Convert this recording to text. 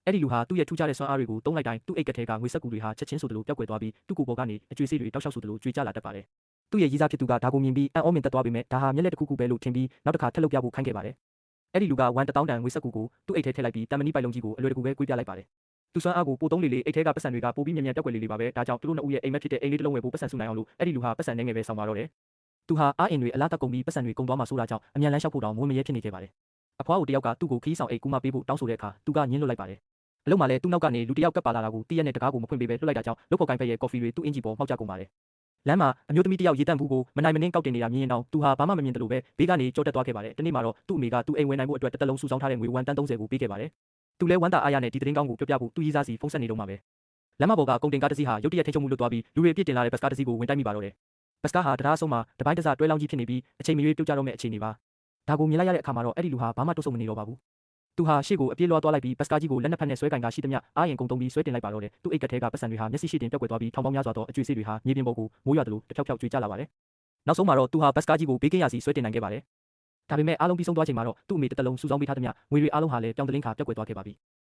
အဲ့ဒီလူဟာသူ့ရဲ့ထူးခြားတဲ့စွမ်းအားတွေကိုသုံးလိုက်တိုင်းသူ့အိတ်ကထဲကငွေစက္ကူတွေဟာချက်ချင်းဆိုသလိုပျောက်ကွယ်သွားပြီးသူ့ကိုယ်ပေါ်ကနေအကျွေးစေးတွေတောက်လျှောက်ဆိုသလိုကျွေးကျလာတတ်ပါတယ်။သူ့ရဲ့ရည်စားဖြစ်သူကဒါကိုမြင်ပြီးအံ့ဩမြင်သက်သွားပေမဲ့ဒါဟာမျက်လက်တစ်ခုခုပဲလို့ထင်ပြီးနောက်တစ်ခါထပ်လုပ်ပြဖို့ခိုင်းခဲ့ပါတယ်။အဲ့ဒီလူကဝန်1000တန်ငွေစက္ကူကိုသူ့အိတ်ထဲထည့်လိုက်ပြီးတန်မဏိပိုက်လုံးကြီးကိုအလွယ်တကူပဲကွေးပြလိုက်ပါတယ်။သူစွမ်းအားကိုပိုသုံးလေလေအိတ်ထဲကပတ်စံတွေကပိုပြီးမြန်မြန်ပျောက်ကွယ်လေလေပါပဲ။ဒါကြောင့်သူတို့နှစ်ဦးရဲ့အိမ်မက်ဖြစ်တဲ့အိမ်လေးတစ်လုံးဝယ်ဖို့ပတ်စံစုနိုင်အောင်လို့အဲ့ဒီလူဟာပတ်စံနေငယ်ပဲဆောင်ပါတော့တယ်။သူဟာအားအင်တွေအလားတက်ကုန်ပြီးပတ်စံတွေကုန်သွားမှဆိုတာကြောင့်အမြန်လန်းလျှောက်ဖို့တောင်မွေးမရဲဖြစ်နေခဲ့ပါတယ်။အဖွားကိုတယောက်ကသူ့ကိုခီးဆောင်အိတ်ကူမပေးဖို့တောင်းဆိုတဲ့အခါသူကညှင်းလွတ်လိုက်ပါတယ်။အလုံးမှာလည်းသူ့နောက်ကနေလူတစ်ယောက်ကပ်ပါလာတာကိုတည့်ရက်နဲ့တကားကိုမဖွင့်ပေးပဲလွတ်လိုက်တာကြောင့်လုတ်ဖော်ကိုင်းဖက်ရဲ့ကော်ဖီတွေသူ့အင်ဂျီပေါ်မှောက်ကျကုန်ပါတယ်။လမ်းမှာအမျိုးသမီးတစ်ယောက်ရေတန့်ဘူးကိုမနိုင်မနှင်းကောက်တင်နေတာမြင်ရင်တောင်သူဟာဘာမှမမြင်တယ်လို့ပဲဘေးကနေကြောတက်သွားခဲ့ပါတယ်။တနေ့မှာတော့သူ့အမေကသူ့အိမ်ဝင်နိုင်ဖို့အတွက်တစ်လုံးစုဆောင်းထားတဲ့ငွေဝန်တန်း30ကိုပေးခဲ့ပါတယ်။သူလည်းဝမ်းသာအားရနဲ့ဒီသတင်းကောင်းကိုပြောပြဖို့သူ့ရေးစားစီဖုန်းဆက်နေတော့မှာပဲ။လမ်းမပေါ်ကကုန်တင်ကားတစ်စီးဟာရုတ်တရက်ထိချုံမှုလွတ်သွားပြီးလူတွေအပြစ်တင်လာတဲ့ဘတ်ကားတစ်စီးကိုဝင်တိုက်မိပါတော့တယ်။ဘတ်ကားဟာတရားအဆုံးမှာတပိုင်းတစတွဲလောင်းကြီးဖြစ်နေပြီးအချိန်မရွေးပြုတ်ကျတော့မယ့်အခြေအနေပါ။ဒါကိုမြင်လိုက်ရတဲ့အခါမှာတော့အဲ့ဒီလူဟာဘာမှတုံ့ဆုတ်မနေတော့ပါဘူး။သူဟာရှေ့ကိုအပြေးလွှားသွားလိုက်ပြီးဘတ်ကားကြီးကိုလက်နှစ်ဖက်နဲ့ဆွဲကင်ကရှိသမျှအားရင်ကုန်သုံးပြီးဆွဲတင်လိုက်ပါတော့တယ်။သူ့အိတ်ကထဲကပတ်စံတွေဟာမျက်စိရှိတင်ပျောက်ကွယ်သွားပြီးထောင်ပေါင်းများစွာသောအကျွေးစေးတွေဟာမြေပြင်ပေါ်ကိုမိုးရွာသလိုတစ်ဖြောက်ဖြောက်ကျွေးကျလာပါတယ်။နောက်ဆုံးမှာတော့သူဟာဘတ်ကားကြီးကိုဘေးကင်းရာစီဆွဲတင်နိုင်ခဲ့ပါတယ်။ဒါပေမဲ့အားလုံးပြီးဆုံးသွားချိန်မှာတော့သူ့အမေတစ်သက်လုံးစုဆောင်းပေးထားသမျှငွေတွေအားလုံးဟာလည်းပြောင်းတလင်းခါပျောက်ကွယ်သွားခဲ့ပါပြီ။